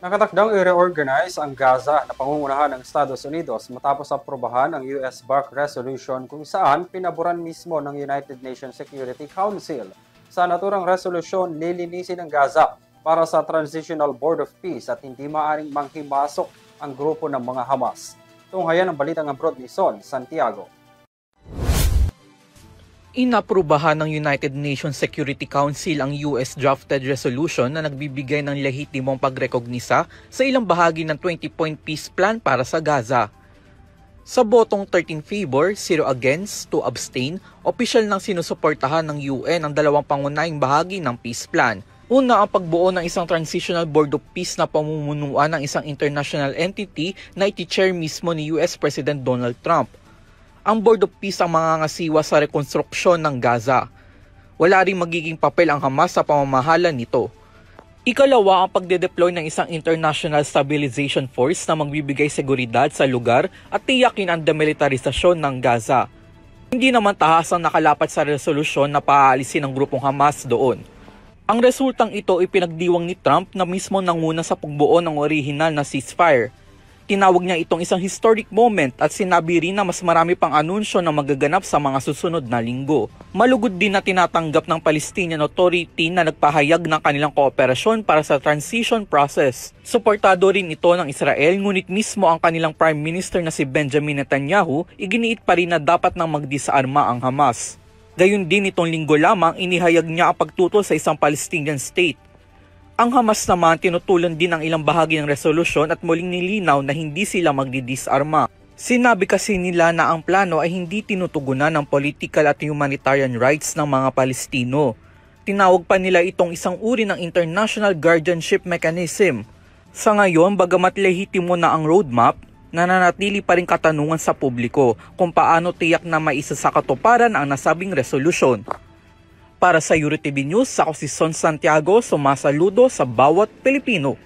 Nakatakdang i-reorganize ang Gaza na pangungunahan ng Estados Unidos matapos aprobahan ang US-backed resolution kung saan pinaboran mismo ng United Nations Security Council. Sa naturang resolusyon, lilinisin ang Gaza para sa Transitional Board of Peace at hindi maaaring manghimasok ang grupo ng mga Hamas. Tunghayan ang balitang abroad ni Son Santiago. Inaprubahan ng United Nations Security Council ang US drafted resolution na nagbibigay ng lehitimong pagrekognisa sa ilang bahagi ng 20-point peace plan para sa Gaza. Sa botong 13 favor, 0 against, 2 abstain, opisyal nang sinusuportahan ng UN ang dalawang pangunahing bahagi ng peace plan. Una, ang pagbuo ng isang Transitional Board of Peace na pamumunuan ng isang international entity na iti-chair mismo ni US President Donald Trump. Ang Board of Peace ang mangangasiwa sa rekonstruksyon ng Gaza. Wala ring magiging papel ang Hamas sa pamamahala nito. Ikalawa, ang pagde-deploy ng isang International Stabilization Force na magbibigay seguridad sa lugar at tiyakin ang demilitarisasyon ng Gaza. Hindi naman tahasang nakalapat sa resolusyon na paaalisin ang grupong Hamas doon. Ang resultang ito ipinagdiwang ni Trump na mismo nanguna sa pagbuo ng orihinal na ceasefire. Tinawag niya itong isang historic moment at sinabi rin na mas marami pang anunsyo na magaganap sa mga susunod na linggo. Malugod din na tinatanggap ng Palestinian Authority na nagpahayag ng kanilang kooperasyon para sa transition process. Suportado rin ito ng Israel, ngunit mismo ang kanilang Prime Minister na si Benjamin Netanyahu iginiit pa rin na dapat nang magdisarma ang Hamas. Gayun din itong linggo lamang inihayag niya ang pagtutol sa isang Palestinian state. Ang Hamas naman tinutulan din ang ilang bahagi ng resolusyon at muling nilinaw na hindi sila magdidisarma. Sinabi kasi nila na ang plano ay hindi tinutugunan ng political at humanitarian rights ng mga Palestino. Tinawag pa nila itong isang uri ng international guardianship mechanism. Sa ngayon, bagamat lehitimo na ang roadmap, nananatili pa rin katanungan sa publiko kung paano tiyak na maisa sa katuparan ang nasabing resolusyon. Para sa EuroTV News, ako si Son Santiago, sumasaludo sa bawat Pilipino.